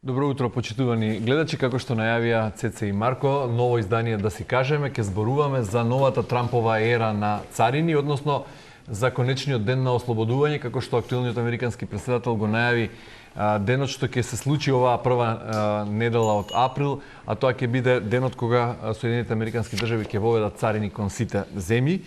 Добро утро, почитувани гледачи. Како што најавија Цеце и Марко, ново издание да си кажеме, ќе зборуваме за новата Трампова ера на царини, односно за конечниот ден на ослободување, како што актуелниот американски претседател го најави денот што ќе се случи оваа прва недела од април, а тоа ќе биде денот кога Соединените американски држави ќе воведат царини кон сите земји.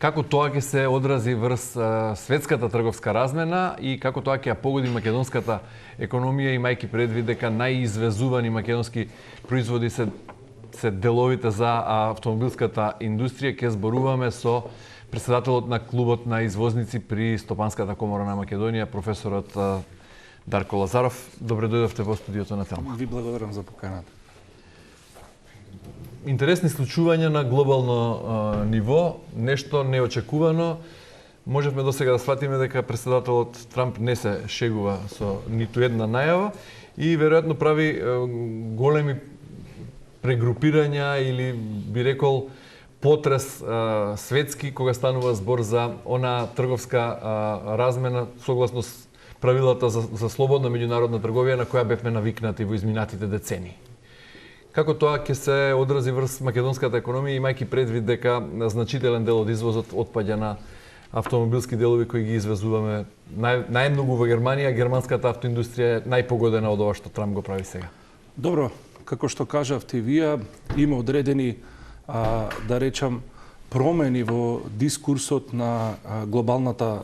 Како тоа ќе се одрази врз светската трговска размена и како тоа ќе ја погоди македонската економија, имајќи предвид дека најизвезувани македонски производи се деловите за автомобилската индустрија, ќе зборуваме со претседателот на клубот на извозници при Стопанската комора на Македонија, професорот Дарко Лазаров. Добре дојдовте во студиото на Телма. Ви благодарам за поканата. Интересни случувања на глобално ниво, нешто неочекувано. Можевме досега да сватиме дека претседателот Трамп не се шегува со ниту една најава и веројатно прави големи прегрупирања или би рекол потрес светски кога станува збор за она трговска размена согласно правилата за слободна меѓународна трговија на која бевме навикнати во изминатите децении. Како тоа ќе се одрази врз македонската економија, имајќи предвид дека значителен дел од извозот отпаѓа на автомобилски делови кои ги извезуваме најмногу во Германија, германската автоиндустрија е најпогодена од ова што Трамп го прави сега. Добро, како што кажавте вие, има одредени, да речам, промени во дискурсот на глобалната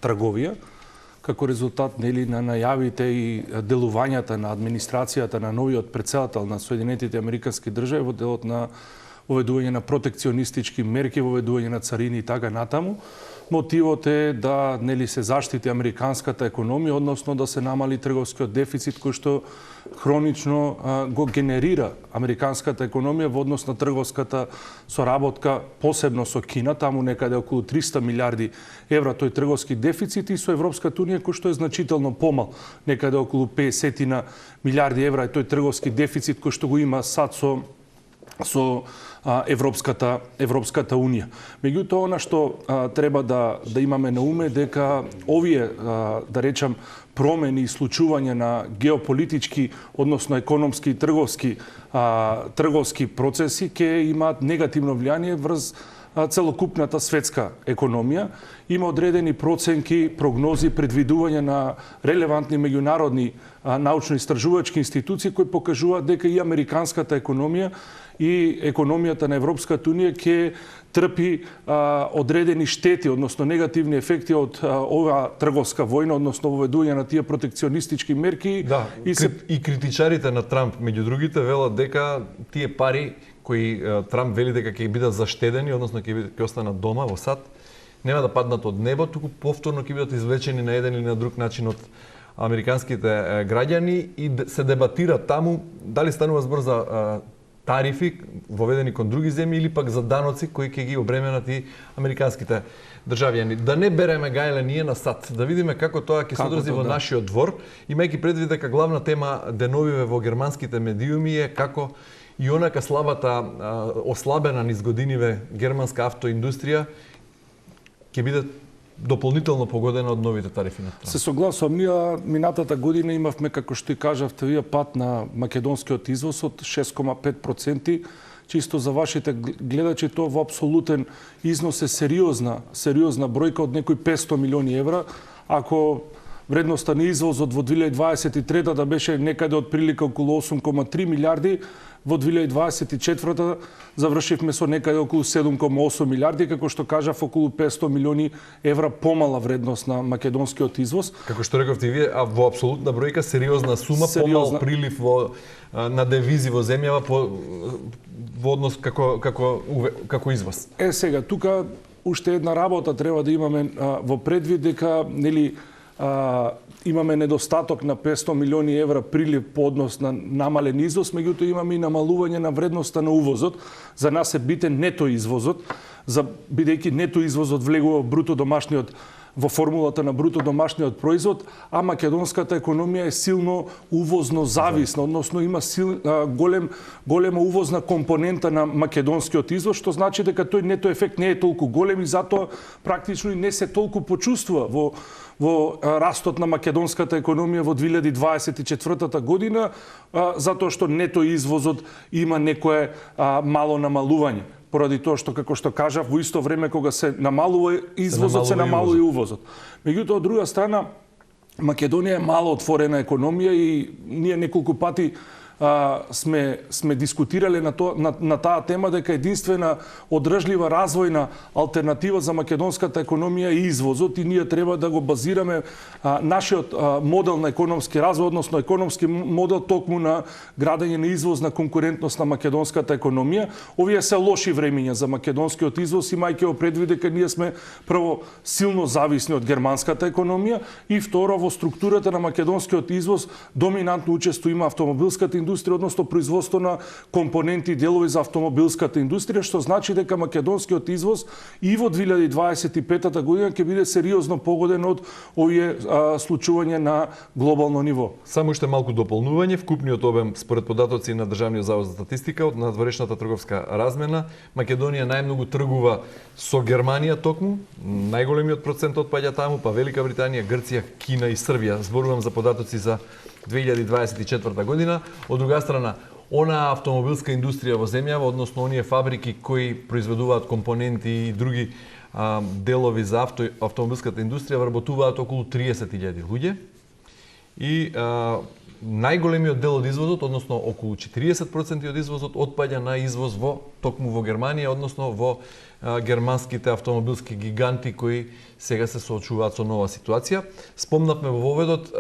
трговија, како резултат на најавите и делувањата на администрацијата на новиот претседател на Соединетите американски држави во делот на воведување на протекционистички мерки, воведување на царини и така натаму. Мотивот е да се заштити американската економија, односно да се намали трговскиот дефицит кој што хронично го генерира американската економија во однос на трговската соработка, посебно со Кина, таму некаде околу 300 милиарди евра тој трговски дефицит, и со Европската унија кој што е значително помал, некаде околу 50 милиарди евра е тој трговски дефицит кој што го има сад со Европската унија. Меѓутоа, она што треба да имаме на уме дека овие, да речам, промени и случувања на геополитички, односно економски и трговски процеси ќе имаат негативно влијание врз целокупната светска економија. Има одредени проценки, прогнози, предвидувања на релевантни меѓународни научно-истражувачки институции кои покажуваат дека и американската економија и економијата на Европската унија ќе трпи одредени штети, односно негативни ефекти од оваа трговска војна, односно воведување на тие протекционистички мерки. Да, и критичарите на Трамп, меѓу другите, велат дека тие пари кои Трамп вели дека ќе бидат заштедени, односно ќе останат дома во САД, нема да паднат од небо, туку повторно ќе бидат извлечени на еден или на друг начин од американските граѓани и се дебатира таму дали станува збор за тарифи воведени кон други земји или пак за даноци кои ќе ги обременат и американските државјани. Да не береме гајле ние на САД, да видиме како тоа ќе се одрази во нашиот двор, имајќи предвид дека главна тема деновиве во германските медиуми е како и онака слабата, ослабена низ годиниве германска автоиндустрија ќе биде дополнително погодена од новите тарифи на Трамп. Се согласувам, ние минатата година имавме, како што и кажавте вие, пат на македонскиот извоз од 6,5%. Чисто за вашите гледачи, тоа во апсолутен износ е сериозна бројка од некои 500 милиони евра. Ако вредноста на извозот во 2023 да беше некаде од прилика околу 8,3 милиарди, во 2024 завршивме со некаде околу 7,8 милиарди, како што кажав, околу 500 милиони евра помала вредност на македонскиот извоз. Како што рековте вие, а во апсолутна бројка сериозна сума, помал прилив на девизи во земјава во однос како извоз. Сега, тука уште една работа треба да имаме во предвид дека имаме недостаток на 500 милиони евра прилив по однос на намален извоз, меѓутоа имаме и намалување на вредноста на увозот. За нас е битен нето извозот, бидејќи нето извозот влегува бруто домашниот во формулата на бруто домашниот производ, а македонската економија е силно увозно зависна, односно има голема увозна компонента на македонскиот извоз, што значи дека тој нето ефект не е толку голем и затоа практично и не се толку почувствува во растот на македонската економија во 2024 година, затоа што нето извозот има некое мало намалување. Поради тоа што, како што кажав, во исто време кога се намалува извозот, се намалува и увозот. Меѓутоа, од друга страна, Македонија е мало отворена економија и ние неколку пати сме дискутирале на таа тема дека единствена одржлива развојна алтернатива за македонската економија е извозот и ние треба да го базираме нашиот модел на економски развој, односно економски модел токму на градење на извозна конкурентност на македонската економија. Овие се лоши времиња за македонскиот извоз, имајќи во предвид дека ние сме прво силно зависни од германската економија и второ во структурата на македонскиот извоз доминантно учество има автомобилската индустрија, односно производство на компоненти и делови за автомобилската индустрија, што значи дека македонскиот извоз и во 2025 година ќе биде сериозно погоден од овие случувања на глобално ниво. Само уште малку дополнување, вкупниот обем според податоци на Државниот завод за статистика од надворешната трговска размена, Македонија најмногу тргува со Германија токму, најголемиот процент отпаѓа таму, па Велика Британија, Грција, Кина и Србија. Зборувам за податоци за 2024 година. Од друга страна, она автомобилска индустрија во земјава, односно оние фабрики кои произведуваат компоненти и други делови за автомобилската индустрија, вработуваат околу 30.000 луѓе. И најголемиот дел од извозот, односно околу 40% од извозот, отпаѓа на извоз токму во Германија, односно во германските автомобилски гиганти кои сега се соочуваат со нова ситуација. Спомнавме во воведот,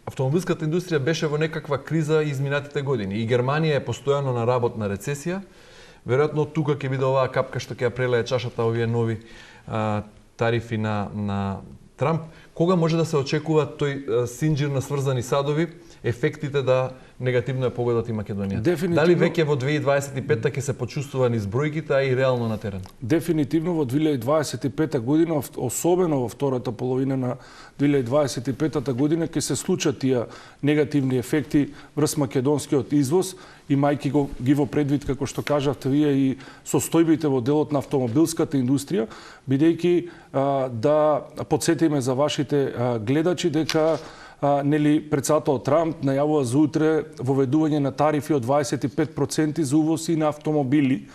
автомобилската индустрија беше во некаква криза изминатите години и Германија е постојано на работна рецесија. Веројатно тука ќе биде оваа капка што ќе ја прелее чашата овие нови тарифи на Трамп. Кога може да се очекува тој синџир на сврзани садови, ефектите да негативно ја погодат и Македонија? Дали веќе во 2025 ќе се почувствува низ бројките, а и реално на терен? Дефинитивно во 2025 година, особено во втората половина на 2025 година, ќе се случат тие негативни ефекти врз македонскиот извоз, имајќи ги во предвид, како што кажавте вие, и состојбите во делот на автомобилската индустрија, бидејќи да подсетиме за вашите гледачи дека председател Трамп најавува за утре воведување на тарифи од 25% за увоз и на автомобили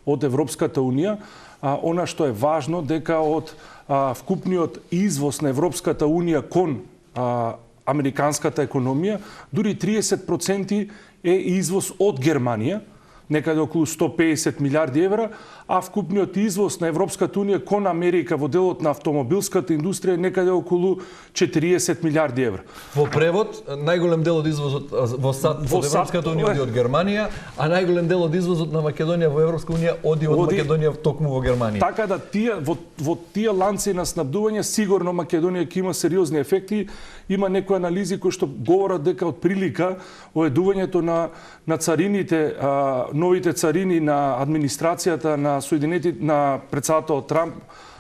од Европската Унија. Она што е важно дека од вкупниот извоз на Европската Унија кон американската економија, дури 30% е извоз од Германија, некаде околу 150 милиарди евра, а вкупниот извоз на Европската Унија кон Америка во делот на автомобилската индустрија е некаде околу 40 милиарди евра. Во превод, најголем дел од извозот во Европската Унија оди од Германија, а најголем дел од извозот на Македонија во Европска Унија оди од Македонија токму во Германија. Така да во тие ланци на снабдување сигурно Македонија ќе има сериозни ефекти. Има некои анализи кои што говорат дека од прилика оведувањето на царините, новите царини на администрацијата на председател Трамп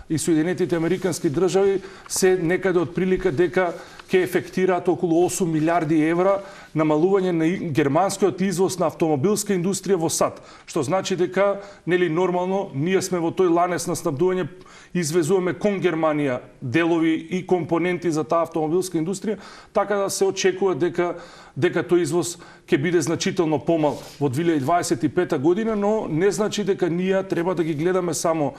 и Соединетите Американски држави се некаде од прилика дека ќе ефектираат околу 8 милиарди евра намалување на германскиот извоз на автомобилска индустрија во САД. Што значи дека нормално ние сме во тој ланец на снабдување, извезуваме кон Германија делови и компоненти за таа автомобилска индустрија, така да се очекува дека тој извоз ќе биде значително помал во 2025 година, но не значи дека ние треба да ги гледаме само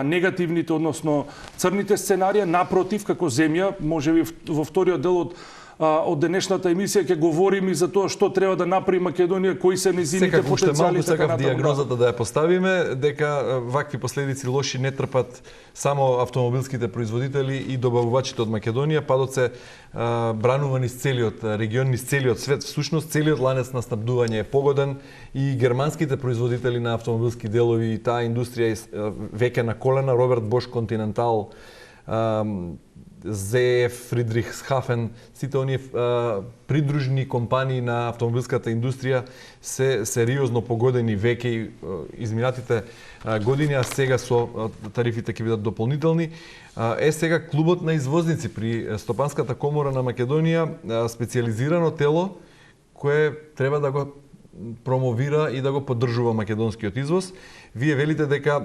негативните, односно црните сценарија. Напротив, како земја, можеби во вториот дел од денешната емисија ќе говориме и за тоа што треба да направи Македонија, кои се незините потенцијали. Секак диагнозата да ја поставиме, дека вакви последици лоши не трпат само автомобилските производители и добавувачите од Македонија, падот се бранува низ целиот регион, низ целиот свет. Всушност, целиот ланец на снабдување е погоден и германските производители на автомобилски делови и таа индустрија веќе на колена. Роберт Бош Континентал ZF, Friedrichshafen, сите оние придружни компании на автомобилската индустрија се сериозно погодени веќе и изминатите години, а сега со тарифите ќе бидат дополнителни. Сега клубот на извозници при Стопанската комора на Македонија, специјализирано тело кое треба да го промовира и да го поддржува македонскиот извоз. Вие велите дека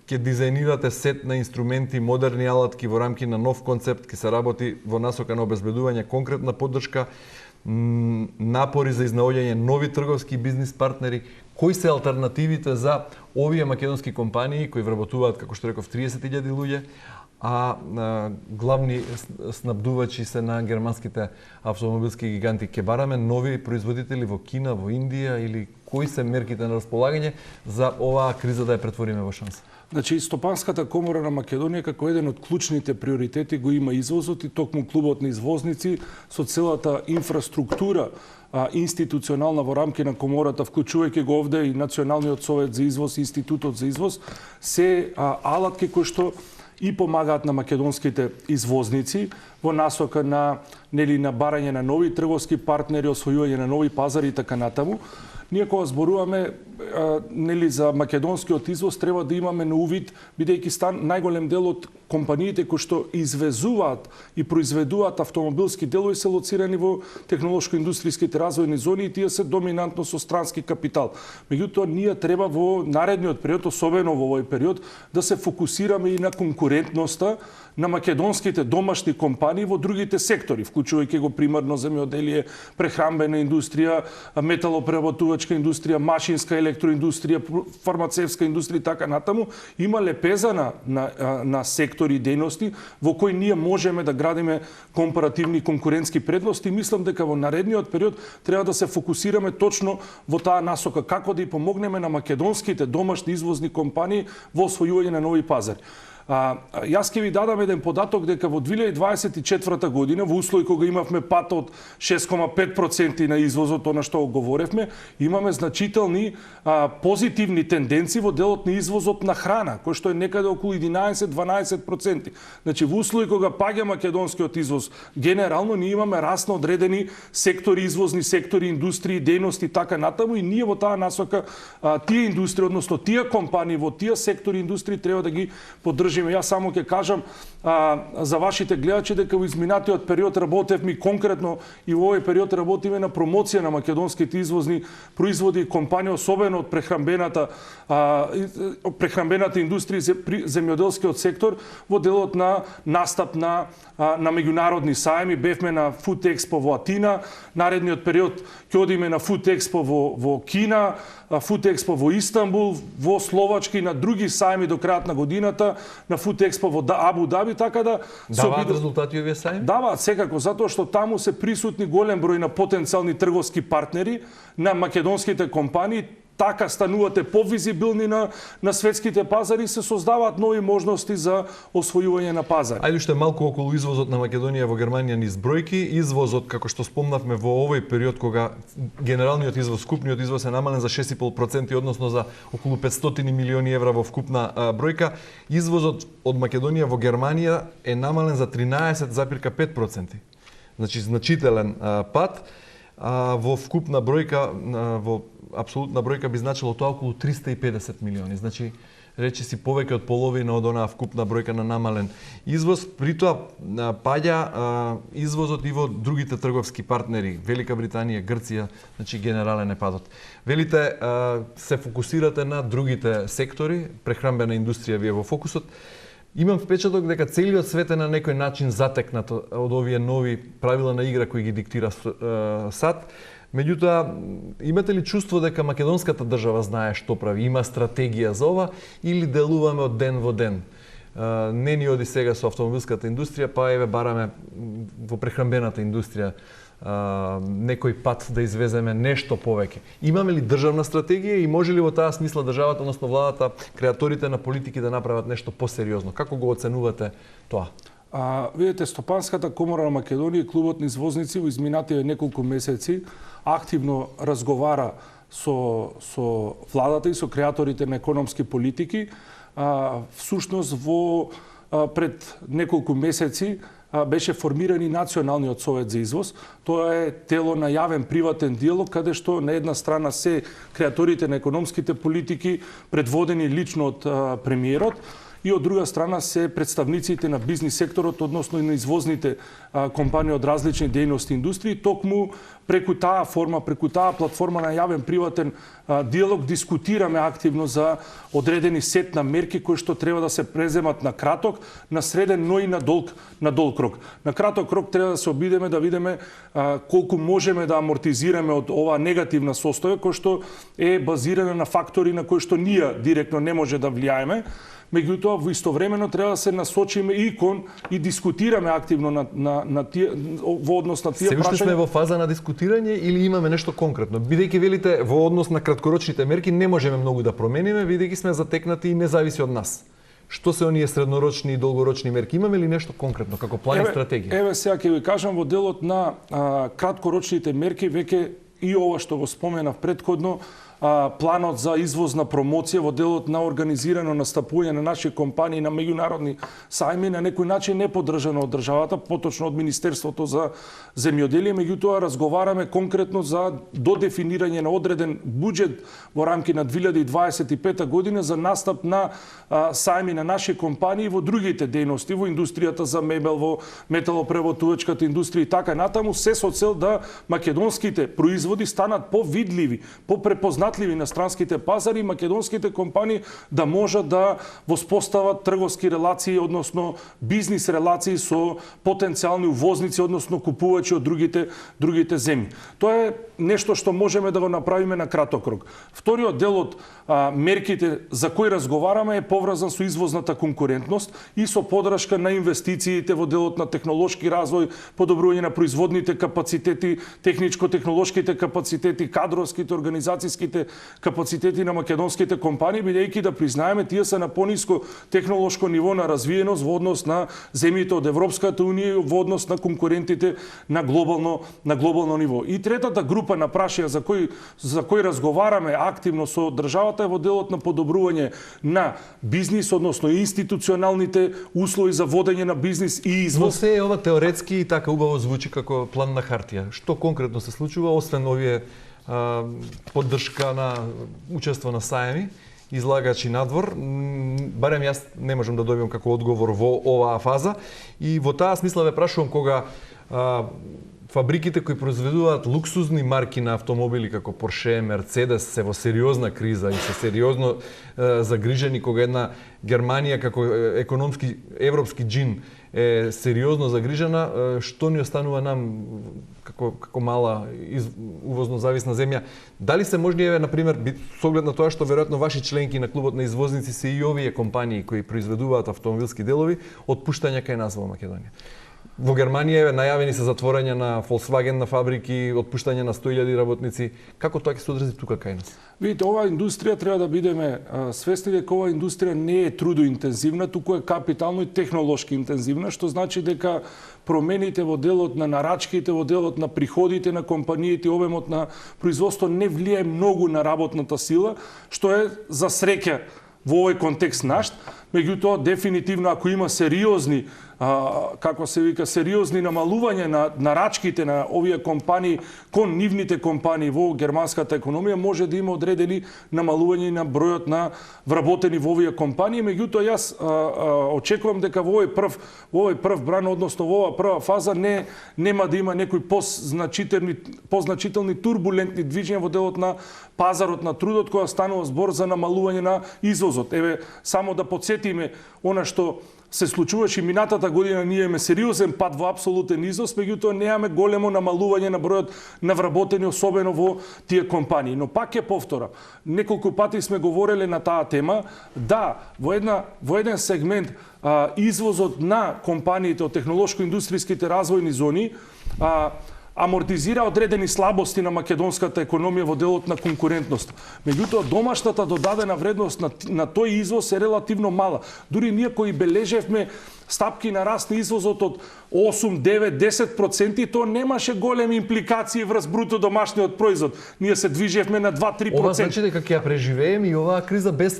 ќе дизајнирате сет на инструменти, модерни алатки во рамки на нов концепт, ќе се работи во насока на обезбедување конкретна поддршка, напори за изнаоѓање нови трговски бизнис партнери. Кои се алтернативите за овие македонски компании кои вработуваат, како што реков, 30.000 луѓе, а главни снабдувачи се на германските автомобилски гиганти? Ке бараме нови производители во Кина, во Индија, или кои се мерките на располагање за оваа криза да ја претвориме во шанса? Значи, Стопанската комора на Македонија како еден од клучните приоритети го има извозот и токму клубот на извозници со целата инфраструктура институционална во рамки на комората, вклучувајќи го овде и Националниот совет за извоз, Институтот за извоз, се алатки кои што и помагаат на македонските извозници во насока на на барање на нови трговски партнери, освојување на нови пазари и така натаму. Ние кога зборуваме за македонскиот извоз треба да имаме на увид, бидејќи најголем дел од компаниите кои што извезуваат и произведуваат автомобилски делови се лоцирани во технолошко-индустријските развојни зони и тие се доминантно со странски капитал. Меѓутоа, ние треба во наредниот период, особено во овој период, да се фокусираме и на конкурентноста на македонските домашни компании во другите сектори, вклучувајќи го примарно земјоделие, прехранбена индустрија, металопреработувачка индустрија, машинска електроиндустрија, фармацевска индустрија и така натаму. Има лепеза на сектори и дејности во кои ние можеме да градиме компаративни конкурентски предности. Мислам дека во наредниот период треба да се фокусираме точно во таа насока, како да и помогнеме на македонските домашни извозни компании во освојување на нови пазари. Јас ќе ви дадам еден податок дека во 2024 година, во услови кога имавме пат од 6,5% на извозот, она што го говоревме, имаме значителни позитивни тенденции во делот на извозот на храна, кој што е некаде околу 11-12%. Значи, во услови кога паѓа македонскиот извоз, генерално ние имаме раст на одредени сектори, извозни сектори, индустрии, дејности и така натаму, и ние во таа насока тие индустрии, односно тие компании во тие сектори индустрии треба да ги поддржиме. Јас само ќе кажам за вашите гледачи дека во изминатиот период работевме конкретно и во овој период работиме на промоција на македонските извозни производи и компании, особено од прехранбената индустрија, земјоделскиот сектор, во делот на настап на меѓународни сајми. Бевме на Food Expo во Атина, наредниот период ќе одиме на Food Expo во Кина, Food Expo во Истанбул, во Словачка и на други сајми до крајот на годината, на Food Expo во Абу Даби, така да даваат резултати овие сајми? Даваат секако, затоа што таму се присутни голем број на потенцијални трговски партнери на македонските компании. Така станувате повизибилни на светските пазари и се создаваат нови можности за освојување на пазари. Ајде уште малку околу извозот на Македонија во Германија низ бројки. Извозот, како што спомнавме во овој период кога генералниот извоз, скупниот извоз е намален за 6,5%, односно за околу 500 милиони евра во вкупна бројка, извозот од Македонија во Германија е намален за 13,5%. Значи значителен пат. Во вкупна бројка, во апсолутна бројка би значило тоа околу 350 милиони. Значи, речи си повеќе од половина од онаа вкупна бројка на намален извоз. При тоа паѓа извозот и во другите трговски партнери, Велика Британија, Грција, значи генерален е падот. Велите, се фокусирате на другите сектори, прехранбена индустрија ви е во фокусот. Имам впечаток дека целиот свет е на некој начин затекнат од овие нови правила на игра кои ги диктира САД. Меѓутоа, имате ли чувство дека македонската држава знае што прави, има стратегија за ова или делуваме од ден во ден? Не ни оди сега со автомобилската индустрија, па еве бараме во прехранбената индустрија некој пат да извеземе нешто повеќе. Имаме ли државна стратегија и може ли во таа смисла државата, односно владата, креаторите на политики да направат нешто посериозно? Како го оценувате тоа? Видете, Стопанската комора на Македонија и клубот на извозници во изминативе неколку месеци активно разговара со владата и со креаторите на економски политики. Всушност пред неколку месеци беше формиран и Националниот совет за извоз. Тоа е тело на јавен приватен диалог, каде што на една страна се креаторите на економските политики, предводени лично од премиерот, и од друга страна се представниците на бизнис секторот, односно и на извозните компании од различни дејности и индустрии. Токму преку таа форма, преку таа платформа на јавен приватен диалог дискутираме активно за одредени сет на мерки кои што треба да се преземат на краток, на среден, но и на долг рок. На краток рок треба да се обидеме да видиме колку можеме да амортизираме од оваа негативна состојба кој што е базирана на фактори на кои што ние директно не може да влијаеме. Меѓутоа, во истовремено треба да се насочиме и кон и дискутираме активно на тие во однос на тие прашања. Се уште сме во фаза на дискутирање или имаме нешто конкретно? Бидејќи велите во однос на краткорочните мерки не можеме многу да промениме, бидејќи сме затекнати и не зависи од нас. Што се оние среднорочни и долгорочни мерки? Имаме ли нешто конкретно како план и стратегија? Еве сега ќе ви кажам, во делот на краткорочните мерки веќе и ова што го споменав претходно, планот за извозна промоција во делот на организирано настапување на наши компании на меѓународни сајми на некој начин не поддржано од државата, поточно од Министерството за земјоделие, меѓутоа разговараме конкретно за додефинирање на одреден буџет во рамки на 2025 година за настап на сајми на наши компании во другите дејности, во индустријата за мебел, во металопреработувачката индустрија и така натаму, се со цел да македонските производи станат повидливи, попрепознатливи на странските пазари, македонските компании да можат да воспостават трговски релации, односно бизнис релации со потенцијални увозници, односно купувачи од другите земји. Тоа е нешто што можеме да го направиме на краток рок. Вториот дел од мерките за кои разговараме е поврзан со извозната конкурентност и со поддршка на инвестициите во делот на технолошки развој, подобрување на производните капацитети, техничко-технолошките капацитети, кадровските, организацијските капацитети на македонските компании, бидејќи да признаеме тие се на пониско технолошко ниво на развиеност во однос на земјите од Европската унија, во однос на конкурентите на глобално ниво. И третата група на прашања за кои разговараме активно со државата е во делот на подобрување на бизнис, односно институционалните услови за водење на бизнис и извоз. Но се е ова теоретски и така убаво звучи како план на хартија. Што конкретно се случува освен овие поддршка на учество на сајми, излагачи надвор, барем јас не можам да добиам како одговор во оваа фаза и во таа смисла ве прашувам кога фабриките кои произведуваат луксузни марки на автомобили како Порше, Мерцедес се во сериозна криза и се сериозно загрижени, кога една Германија како економски европски джин е сериозно загрижена, што ни останува нам како мала увозно зависна земја? Дали се можни, на пример, со оглед на тоа што веројатно ваши членки на клубот на извозници се и овие компании кои произведуваат автомобилски делови, отпуштања кај нас во Македонија? Во Германија најавени се затворање на Volkswagen на фабрики, отпуштање на 100.000 работници. Како тоа ќе се одрази тука кај нас? Видите, оваа индустрија треба да бидеме свесни дека оваа индустрија не е трудоинтензивна, туку е капитално и технолошки интензивна, што значи дека промените во делот на нарачките, во делот на приходите на компаниите, обемот на производство не влијае многу на работната сила, што е за среќа во овој контекст наш. Меѓутоа, дефинитивно, ако има сериозни сериозни намалување на нарачките на овие компании кон нивните компании во германската економија, може да има одредени намалување на бројот на вработени во овие компании. Меѓутоа, јас очекувам дека во овој прв бран, односно во оваа прва фаза, нема да има некои позначителни турбулентни движења во делот на пазарот на трудот, кога станува збор за намалување на извозот. Еве, само да подсетиме она што се случуваше минатата година, ние имаме сериозен пад во апсолутен износ, меѓутоа немаме големо намалување на бројот на вработени, особено во тие компании. Но пак ќе повторам, неколку пати сме говореле на таа тема, да, во еден сегмент извозот на компаниите од технолошко-индустријските развојни зони амортизира одредени слабости на македонската економија во делот на конкурентност. Меѓутоа, домашната додадена вредност на тој извоз е релативно мала. Дури ние кои бележевме стапки на раст на извозот од 8, 9, 10%, то немаше големи импликации врз бруто домашниот производ. Ние се движевме на 2-3%. Ова значи дека ќе ја преживееме и оваа криза без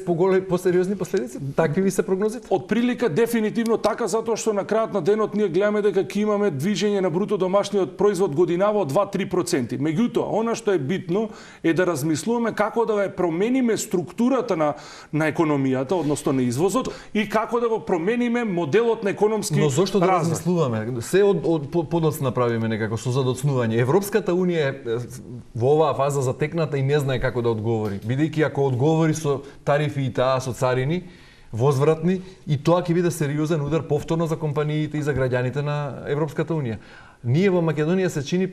посериозни последици? Такви ви се прогнозите? Од прилика дефинитивно така, затоа што на крајот на денот ние гледаме дека ќе имаме движење на бруто домашниот производ годинаво од 2-3%. Меѓутоа, она што е битно е да размислуваме како да ја промениме структурата на економијата, односно на извозот, и како да го промениме моделот на економски Но зошто да развој. размислуваме? Се од подоц направиме некако со задоцнување. Европската унија е во оваа фаза затекната и не знае како да одговори. Бидејќи ако одговори со тарифи и таа со царини, возвратни, и тоа ќе биде сериозен удар повторно за компаниите и за граѓаните на Европската унија. Ние во Македонија се чини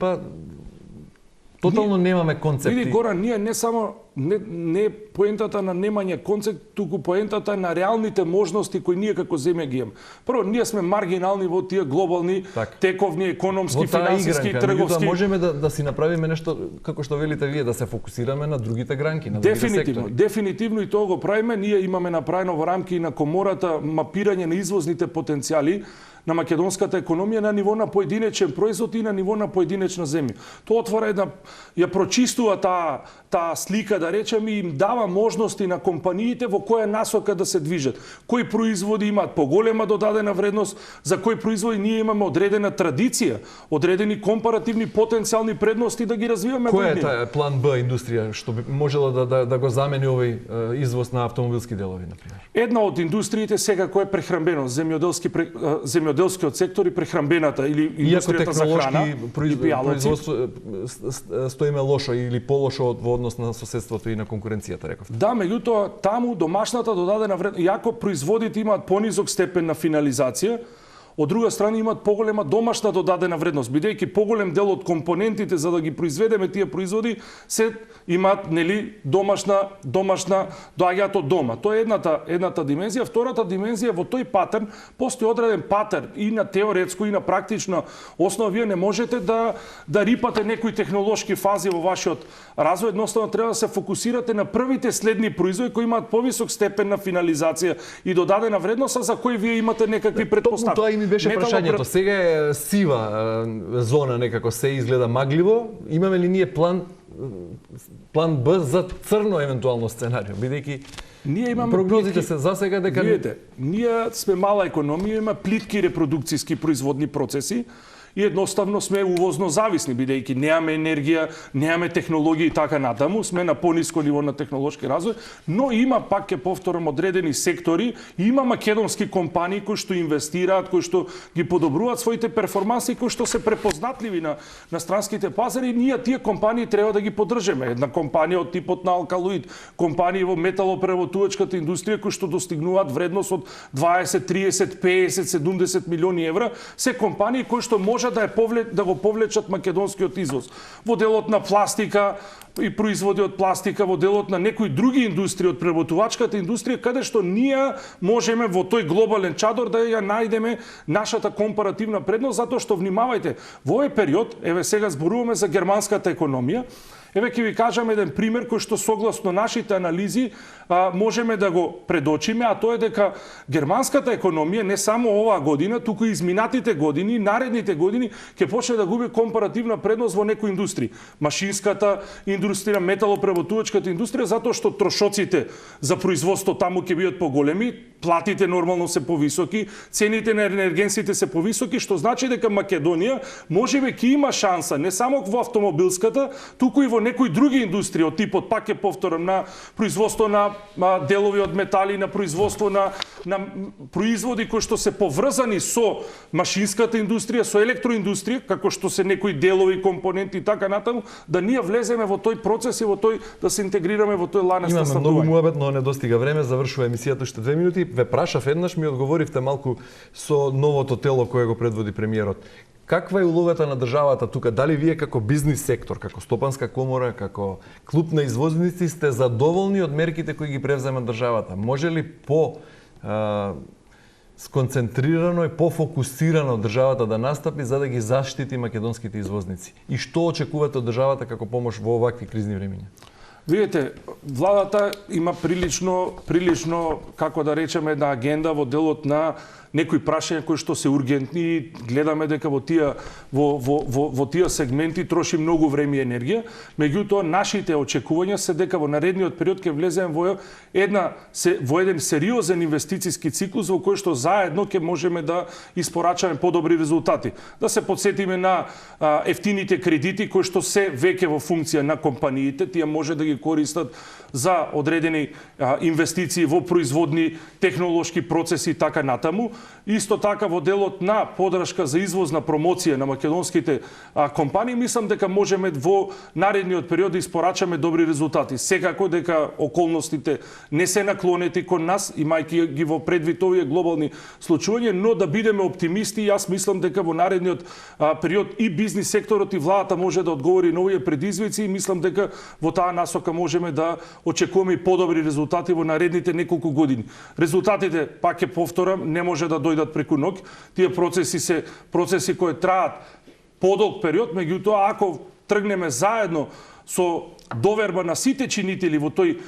тотално немаме концепти. Види, Горан, ние не само не поентата на немање концепт, туку поентата на реалните можности кои ние како земја ги имаме. Прво, ние сме маргинални во тие глобални тековни, економски, финансиски, трговски. Можеме да си направиме нешто како што велите вие, да се фокусираме на другите гранки, на другите сектори. Дефинитивно и тоа го правиме. Ние имаме направено во рамки на комората мапирање на извозните потенцијали на македонската економија на ниво на поединечен производ и на ниво на поединечна земја. Тоа отвора ја прочистува таа слика, да речеме, и им дава можности на компаниите во која насока да се движат. Кои производи имаат поголема додадена вредност, за кои производи ние имаме одредена традиција, одредени компаративни потенцијални предности да ги развиваме. Кој е тај план Б индустрија што би можела да го замени овој извоз на автомобилски делови, например? Една од индустриите секако е прехранбено, земјоделскиот сектор и прехранбената или индустријата за храна и производство стоиме лошо или полошо во однос на соседството и на конкуренцијата, реков. Да, меѓутоа таму домашната додадена вредност, иако производите имаат понизок степен на финализација, од друга страна имаат поголема домашна додадена вредност, бидејќи поголем дел од компонентите за да ги произведеме тие производи се имаат домашна доаѓаат од дома. Тоа е едната димензија. Втората димензија, во тој патерн постои одреден патерн и на теоретско и на практична основа. Вие не можете да рипате некои технолошки фази во вашиот развој, едноставно треба да се фокусирате на првите следни производи кои имаат повисок степен на финализација и додадена вредност, за кои вие имате некакви претпоставки. Тоа и ми беше прашањето. Сега е сива зона, некако се изгледа магливо. Имаме ли ние план Б за црно евентуално сценарио, бидејќи ние имаме прогнозите се за сега дека ние сме мала економија, има плитки репродукцијски производни процеси и едноставно сме увозно зависни, бидејќи немаме енергија, немаме технологија и така натаму, сме на пониско ниво на технолошки развој, но има, пак ќе повторам, одредени сектори, има македонски компании кои што инвестираат, кои што ги подобруваат своите перформанси, кои што се препознатливи на странските пазари, и ние тие компании треба да ги поддржиме. Една компанија од типот на Алкалоид, компании во металопреработувачката индустрија кои што достигнуваат вредност од 20, 30, 50, 70 милиони евра, се компании кои што може да го повлечат македонскиот извоз. Во делот на пластика и производи од пластика, во делот на некои други индустрии од преработувачката индустрија, каде што ние можеме во тој глобален чадор да ја најдеме нашата компаративна предност, затоа што внимавајте, во овој период, еве сега зборуваме за германската економија, еве ќе ви кажам еден пример кој што согласно нашите анализи можеме да го предочиме, а тоа е дека германската економија не само оваа година, туку и изминатите години, наредните години ќе почне да губи компаративна предност во некои индустрии. Машинската индустрија, металопреработувачката индустрија, затоа што трошоците за производство таму ќе бидат поголеми, платите нормално се повисоки, цените на енергенсите се повисоки, што значи дека Македонија можеби ќе има шанса не само во автомобилската, туку и во некои други индустрии од типот, пак ќе повторам, на производство на делови од метали, на производство на производи кои што се поврзани со машинската индустрија, со електроиндустрија, како што се некои делови, компоненти и така натаму, да ние влеземе во тој процес и во тој да се интегрираме во тој ланец на снабдување. Имаме многу муабет, но не достига време, завршува емисијата уште 2 минути. Ве прашав еднаш, ми одговоривте малку со новото тело кое го предводи премиерот. Каква е улогата на државата тука? Дали вие како бизнис сектор, како стопанска комора, како клуб на извозници сте задоволни од мерките кои ги превзема државата? Може ли сконцентрирано и пофокусирано државата да настапи за да ги заштити македонските извозници? И што очекувате од државата како помош во овакви кризни времиња? Видете, владата има прилично, како да речеме, една агенда во делот на некои прашања кои што се ургентни и гледаме дека во тие сегменти троши многу време и енергија. Меѓутоа, нашите очекувања се дека во наредниот период ќе влеземе во еден сериозен инвестициски циклус во кој што заедно ќе можеме да испорачаме подобри резултати. Да се потсетиме на ефтините кредити кои што се веќе во функција на компаниите, тие може да ги користат за одредени инвестиции во производни технолошки процеси и така натаму. Исто така во делот на подршка за извозна промоција на македонските компании, мислам дека можеме во наредниот период да испорачаме добри резултати. Секако дека околностите не се наклонети кон нас, имајќи ги во предвид овие глобални случувања, но да бидеме оптимисти, јас мислам дека во наредниот период и бизнис секторот и владата може да одговори на овие предизвици и мислам дека во таа насока можеме да очекуваме и подобри резултати во наредните неколку години. Резултатите, пак ќе повторам, не може да дојдат преку ноќ. Тие процеси се процеси кои траат подолг период, меѓутоа ако тргнеме заедно со доверба на сите чинители во тој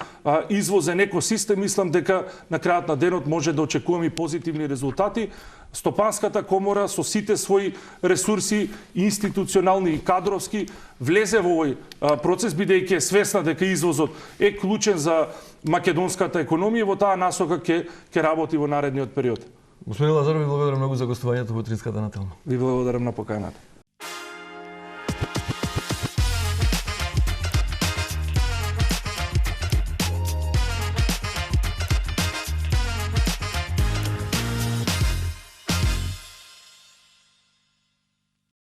извозен екосистем, мислам дека на крајот на денот може да очекуваме и позитивни резултати. Стопанската комора со сите своји ресурси, институционални и кадровски, влезе во овој процес, бидејќи е свесна дека извозот е клучен за македонската економија, во таа насока ќе работи во наредниот период. Господин Лазаров, ви благодарам многу за гостувањето во Утринската нателна. Ви благодарам на поканата.